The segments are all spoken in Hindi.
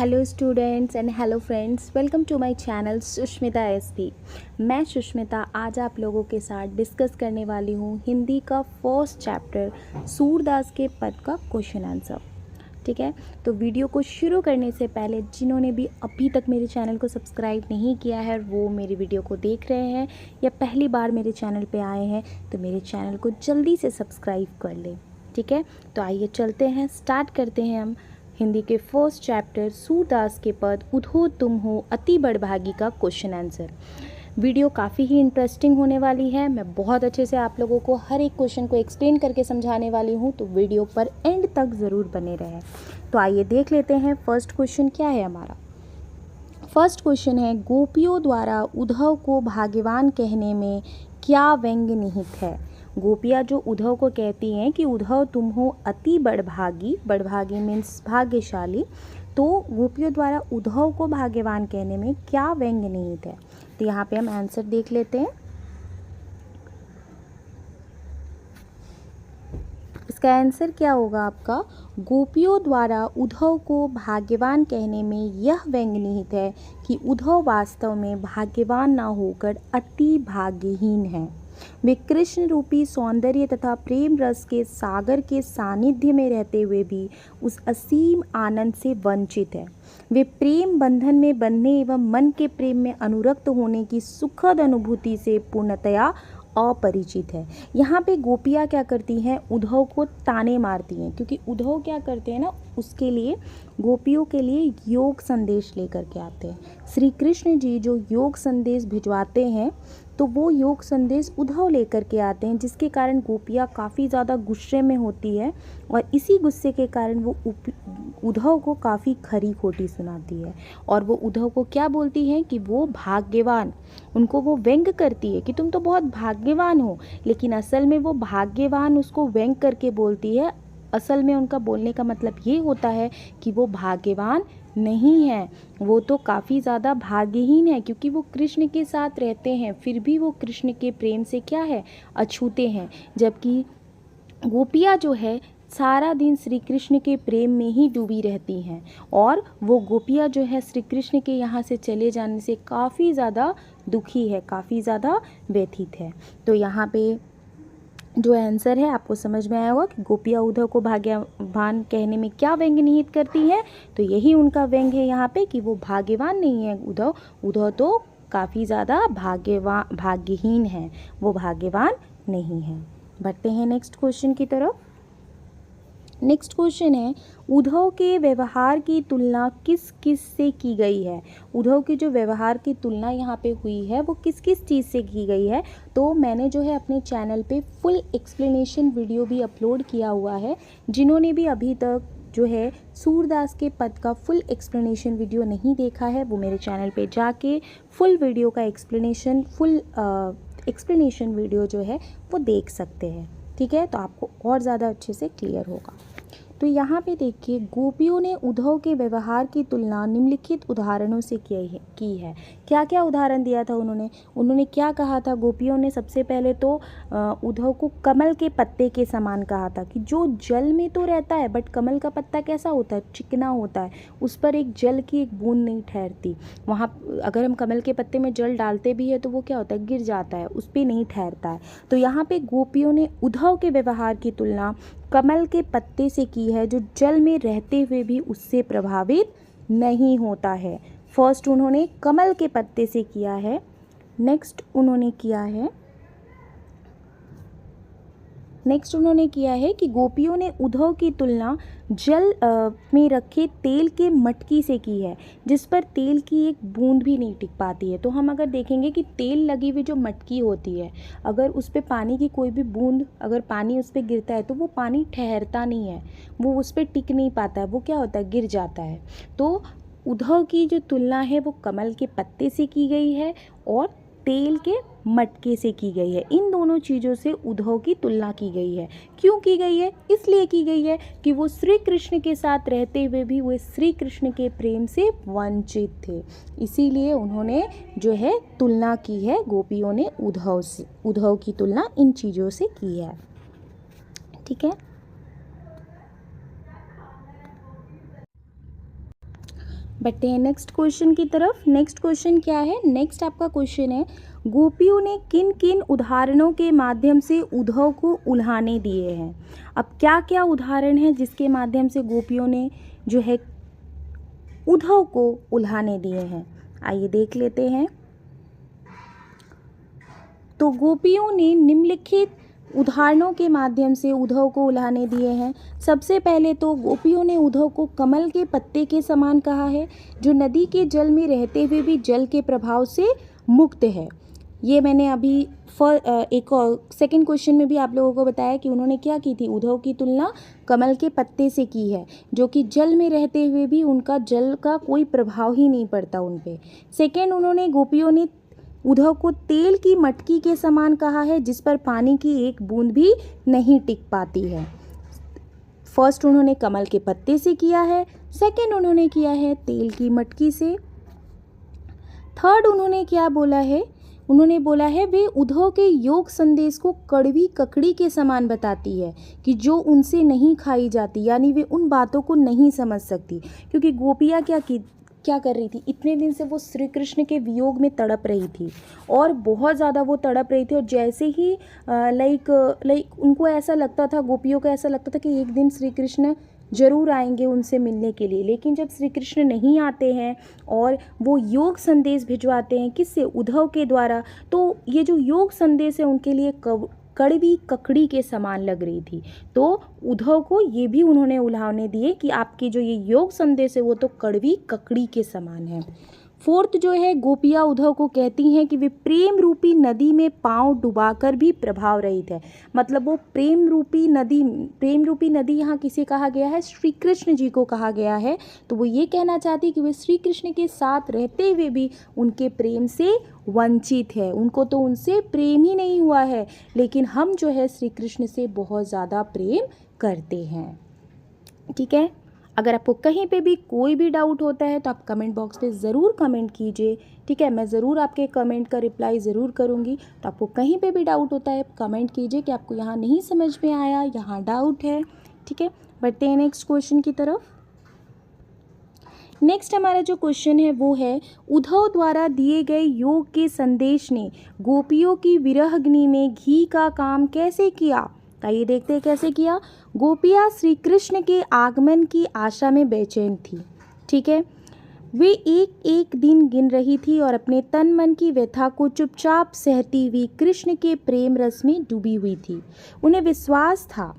Hello students and hello friends, welcome to my channel Sushmita SP. मैं सुष्मिता आज आप लोगों के साथ डिस्कस करने वाली हूँ हिंदी का फर्स्ट चैप्टर सूरदास के पद का क्वेश्चन आंसर। ठीक है, तो वीडियो को शुरू करने से पहले जिन्होंने भी अभी तक मेरे चैनल को सब्सक्राइब नहीं किया है वो मेरी वीडियो को देख रहे हैं या पहली बार मेरे चैनल पे आए हैं तो मेरे चैनल को जल्दी से सब्सक्राइब कर लें। ठीक है, तो आइए चलते हैं, स्टार्ट करते हैं हम हिंदी के फर्स्ट चैप्टर सूरदास के पद उधो तुम हो अति बड़भागी का क्वेश्चन आंसर। वीडियो काफ़ी ही इंटरेस्टिंग होने वाली है। मैं बहुत अच्छे से आप लोगों को हर एक क्वेश्चन को एक्सप्लेन करके समझाने वाली हूँ, तो वीडियो पर एंड तक ज़रूर बने रहें। तो आइए देख लेते हैं फर्स्ट क्वेश्चन क्या है हमारा। फर्स्ट क्वेश्चन है, गोपियों द्वारा उद्धव को भाग्यवान कहने में क्या व्यंग्य निहित है। गोपियाँ जो उद्धव को कहती हैं कि उद्धव तुम हो अति बड़भागी, बड़भागी मीन्स भाग्यशाली, तो गोपियों द्वारा उद्धव को भाग्यवान कहने में क्या व्यंग्य निहित है। तो यहाँ पे हम आंसर देख लेते हैं। इसका आंसर क्या होगा आपका, गोपियों द्वारा उद्धव को भाग्यवान कहने में यह व्यंग्य निहित है कि उद्धव वास्तव में भाग्यवान न होकर अति भाग्यहीन है। वे कृष्ण रूपी सौंदर्य तथा प्रेम रस के सागर के सानिध्य में रहते हुए भी उस असीम आनंद से वंचित है। वे प्रेम बंधन में बंधने एवं मन के प्रेम में अनुरक्त होने की सुखद अनुभूति से पूर्णतया अपरिचित है। यहाँ पे गोपियाँ क्या करती हैं, उद्धव को ताने मारती हैं, क्योंकि उद्धव क्या करते हैं ना, उसके लिए गोपियों के लिए योग संदेश लेकर के आते हैं। श्री कृष्ण जी जो योग संदेश भिजवाते हैं तो वो योग संदेश उद्धव लेकर के आते हैं, जिसके कारण गोपियाँ काफ़ी ज़्यादा गुस्से में होती है और इसी गुस्से के कारण वो उद्धव को काफ़ी खरी खोटी सुनाती है और वो उद्धव को क्या बोलती है कि वो भाग्यवान, उनको वो व्यंग करती है कि तुम तो बहुत भाग्यवान हो, लेकिन असल में वो भाग्यवान उसको व्यंग करके बोलती है। असल में उनका बोलने का मतलब ये होता है कि वो भाग्यवान नहीं है, वो तो काफ़ी ज़्यादा भाग्यहीन है, क्योंकि वो कृष्ण के साथ रहते हैं फिर भी वो कृष्ण के प्रेम से क्या है, अछूते हैं। जबकि गोपियाँ जो है सारा दिन श्री कृष्ण के प्रेम में ही डूबी रहती हैं और वो गोपियाँ जो है श्री कृष्ण के यहाँ से चले जाने से काफ़ी ज़्यादा दुखी है, काफ़ी ज़्यादा व्यथित है। तो यहाँ पे जो आंसर है आपको समझ में आया होगा कि गोपियाँ उद्धव को भाग्यवान कहने में क्या व्यंग्य निहित करती हैं। तो यही उनका व्यंग्य है यहाँ पे कि वो भाग्यवान नहीं है उद्धव तो काफ़ी ज़्यादा भाग्यहीन है, वो भाग्यवान नहीं है। बढ़ते हैं नेक्स्ट क्वेश्चन की तरफ। नेक्स्ट क्वेश्चन है, उद्धव के व्यवहार की तुलना किस किस से की गई है। उद्धव की जो व्यवहार की तुलना यहाँ पे हुई है वो किस किस चीज़ से की गई है। तो मैंने जो है अपने चैनल पे फुल एक्सप्लेनेशन वीडियो भी अपलोड किया हुआ है। जिन्होंने भी अभी तक जो है सूरदास के पद का फुल एक्सप्लेनेशन वीडियो नहीं देखा है वो मेरे चैनल पे जाके फुल वीडियो का एक्सप्लेनेशन वीडियो जो है वो देख सकते हैं। ठीक है, तो आपको और ज़्यादा अच्छे से क्लियर होगा। तो यहाँ पे देखिए, गोपियों ने उद्धव के व्यवहार की तुलना निम्नलिखित उदाहरणों से की है। क्या क्या उदाहरण दिया था उन्होंने क्या कहा था। गोपियों ने सबसे पहले तो उद्धव को कमल के पत्ते के समान कहा था कि जो जल में तो रहता है बट कमल का पत्ता कैसा होता है, चिकना होता है, उस पर एक जल की एक बूंद नहीं ठहरती। वहाँ अगर हम कमल के पत्ते में जल डालते भी है तो वो क्या होता है, गिर जाता है, उस पर नहीं ठहरता है। तो यहाँ पे गोपियों ने उद्धव के व्यवहार की तुलना कमल के पत्ते से की है, जो जल में रहते हुए भी उससे प्रभावित नहीं होता है। फर्स्ट उन्होंने कमल के पत्ते से किया है। नेक्स्ट उन्होंने किया है कि गोपियों ने उद्धव की तुलना जल में रखे तेल के मटकी से की है, जिस पर तेल की एक बूंद भी नहीं टिक पाती है। तो हम अगर देखेंगे कि तेल लगी हुई जो मटकी होती है, अगर उस पर पानी की कोई भी बूंद, अगर पानी उस पर गिरता है तो वो पानी ठहरता नहीं है, वो उस पर टिक नहीं पाता है, वो क्या होता है, गिर जाता है। तो उद्धव की जो तुलना है वो कमल के पत्ते से की गई है और तेल के मटके से की गई है। इन दोनों चीज़ों से उद्धव की तुलना की गई है। क्यों की गई है, इसलिए की गई है कि वो श्री कृष्ण के साथ रहते हुए भी वे श्री कृष्ण के प्रेम से वंचित थे, इसीलिए उन्होंने जो है तुलना की है। गोपियों ने उद्धव की तुलना इन चीज़ों से की है। ठीक है, बढ़ते हैं नेक्स्ट क्वेश्चन की तरफ। नेक्स्ट क्वेश्चन क्या है? नेक्स्ट आपका क्वेश्चन है, गोपियों ने किन किन उदाहरणों के माध्यम से उद्धव को उल्हाने दिए हैं। अब क्या क्या उदाहरण है जिसके माध्यम से गोपियों ने जो है उद्धव को उल्हाने दिए हैं, आइए देख लेते हैं। तो गोपियों ने निम्नलिखित उदाहरणों के माध्यम से उद्धव को उल्हाने दिए हैं। सबसे पहले तो गोपियों ने उद्धव को कमल के पत्ते के समान कहा है, जो नदी के जल में रहते हुए भी जल के प्रभाव से मुक्त है। ये मैंने अभी एक और सेकंड क्वेश्चन में भी आप लोगों को बताया कि उन्होंने क्या की थी, उद्धव की तुलना कमल के पत्ते से की है, जो कि जल में रहते हुए भी उनका जल का कोई प्रभाव ही नहीं पड़ता उन पे। सेकेंड, उन्होंने गोपियों ने उद्धव को तेल की मटकी के समान कहा है, जिस पर पानी की एक बूंद भी नहीं टिक पाती है। फर्स्ट उन्होंने कमल के पत्ते से किया है, सेकेंड उन्होंने किया है तेल की मटकी से। थर्ड उन्होंने क्या बोला है, उन्होंने बोला है वे उद्धव के योग संदेश को कड़वी ककड़ी के समान बताती है कि जो उनसे नहीं खाई जाती, यानी वे उन बातों को नहीं समझ सकती। क्योंकि गोपियाँ क्या कर रही थी, इतने दिन से वो श्री कृष्ण के वियोग में तड़प रही थी और बहुत ज़्यादा वो तड़प रही थी। और जैसे ही लाइक उनको ऐसा लगता था, गोपियों को ऐसा लगता था कि एक दिन श्री कृष्ण ज़रूर आएंगे उनसे मिलने के लिए। लेकिन जब श्री कृष्ण नहीं आते हैं और वो योग संदेश भिजवाते हैं किससे, उद्धव के द्वारा, तो ये जो योग संदेश है उनके लिए कड़वी ककड़ी के समान लग रही थी। तो उद्धव को ये भी उन्होंने उल्हाने दिए कि आपकी जो ये योग संदेश है वो तो कड़वी ककड़ी के समान है। फोर्थ जो है, गोपियाँ उद्धव को कहती हैं कि वे प्रेम रूपी नदी में पांव डुबाकर भी प्रभाव रहित है। मतलब वो प्रेम रूपी नदी यहाँ किसे कहा गया है, श्री कृष्ण जी को कहा गया है। तो वो ये कहना चाहती है कि वे श्री कृष्ण के साथ रहते हुए भी उनके प्रेम से वंचित है, उनको तो उनसे प्रेम ही नहीं हुआ है। लेकिन हम जो है श्री कृष्ण से बहुत ज़्यादा प्रेम करते हैं। ठीक है, अगर आपको कहीं पे भी कोई भी डाउट होता है तो आप कमेंट बॉक्स पे ज़रूर कमेंट कीजिए। ठीक है, मैं ज़रूर आपके कमेंट का रिप्लाई ज़रूर करूँगी। तो आपको कहीं पे भी डाउट होता है कमेंट कीजिए कि आपको यहाँ नहीं समझ में आया, यहाँ डाउट है। ठीक है, बढ़ते हैं नेक्स्ट क्वेश्चन की तरफ। नेक्स्ट हमारा जो क्वेश्चन है वो है, उद्धव द्वारा दिए गए योग के संदेश ने गोपियों की विरह अग्नि में घी का काम कैसे किया। आइए देखते हैं कैसे किया। गोपियाँ श्री कृष्ण के आगमन की आशा में बेचैन थी। ठीक है, वे एक एक दिन गिन रही थी और अपने तन मन की व्यथा को चुपचाप सहती हुई कृष्ण के प्रेम रस में डूबी हुई थी। उन्हें विश्वास था,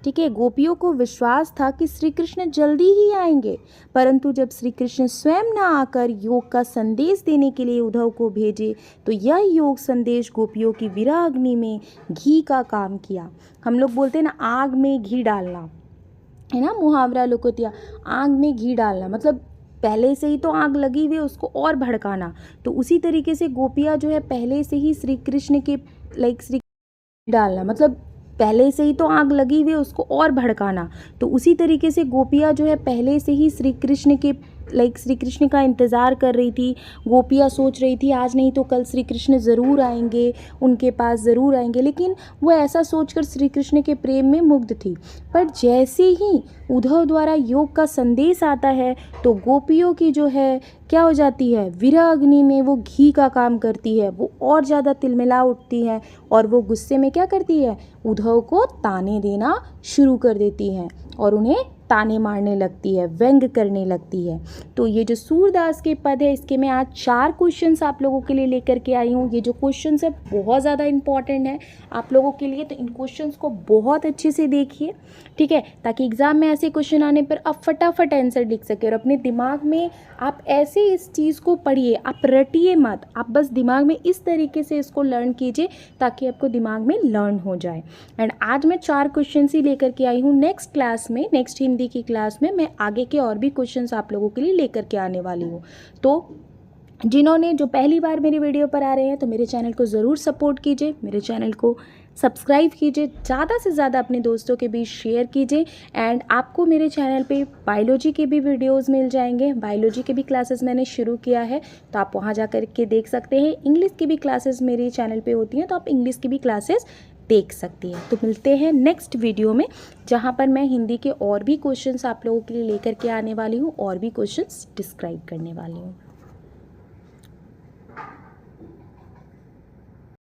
ठीक है, गोपियों को विश्वास था कि श्री कृष्ण जल्दी ही आएंगे। परंतु जब श्री कृष्ण स्वयं न आकर योग का संदेश देने के लिए उद्धव को भेजे तो यह योग संदेश गोपियों की विरह अग्नि में घी का काम किया। हम लोग बोलते हैं ना, आग में घी डालना, है ना, मुहावरा लोकोतिया, आग में घी डालना मतलब पहले से ही तो आग लगी हुई है उसको और भड़काना। तो उसी तरीके से गोपियाँ जो है पहले से ही श्री कृष्ण के श्री डालना मतलब पहले से ही तो आग लगी हुई है उसको और भड़काना। तो उसी तरीके से गोपियाँ जो है पहले से ही श्री कृष्ण के श्री कृष्ण का इंतज़ार कर रही थी। गोपियाँ सोच रही थी आज नहीं तो कल श्री कृष्ण ज़रूर आएंगे, उनके पास ज़रूर आएंगे। लेकिन वो ऐसा सोचकर श्री कृष्ण के प्रेम में मुग्ध थी। पर जैसे ही उद्धव द्वारा योग का संदेश आता है तो गोपियों की जो है क्या हो जाती है, विरह अग्नि में वो घी का काम करती है, वो और ज़्यादा तिलमिला उठती है और वो गुस्से में क्या करती है, उद्धव को ताने देना शुरू कर देती हैं और उन्हें ताने मारने लगती है, व्यंग करने लगती है। तो ये जो सूरदास के पद है इसके मैं आज 4 क्वेश्चंस आप लोगों के लिए लेकर के आई हूँ। ये जो क्वेश्चंस है बहुत ज़्यादा इंपॉर्टेंट है आप लोगों के लिए, तो इन क्वेश्चंस को बहुत अच्छे से देखिए। ठीक है, ताकि एग्ज़ाम में ऐसे क्वेश्चन आने पर आप फटाफट आंसर लिख सके और अपने दिमाग में आप ऐसे इस चीज़ को पढ़िए, आप रटिए मत, आप बस दिमाग में इस तरीके से इसको लर्न कीजिए ताकि आपको दिमाग में लर्न हो जाए। एंड आज मैं 4 क्वेश्चन ही लेकर के आई हूँ। नेक्स्ट क्लास में, नेक्स्ट हिंदी की क्लास में मैं आगे के और भी क्वेश्चंस आप लोगों के लिए लेकर के आने वाली हूँ। तो जिन्होंने जो पहली बार मेरी वीडियो पर आ रहे हैं तो मेरे चैनल को ज़रूर सपोर्ट कीजिए, मेरे चैनल को सब्सक्राइब कीजिए, ज़्यादा से ज़्यादा अपने दोस्तों के बीच शेयर कीजिए। एंड आपको मेरे चैनल पे बायोलॉजी के भी वीडियोस मिल जाएंगे। बायोलॉजी के भी क्लासेस मैंने शुरू किया है तो आप वहाँ जा कर के देख सकते हैं। इंग्लिश की भी क्लासेस मेरे चैनल पे होती हैं तो आप इंग्लिश की भी क्लासेस देख सकती है। तो मिलते हैं नेक्स्ट वीडियो में, जहाँ पर मैं हिंदी के और भी क्वेश्चंस आप लोगों के लिए लेकर के आने वाली हूँ और भी क्वेश्चंस डिस्क्राइब करने वाली हूँ।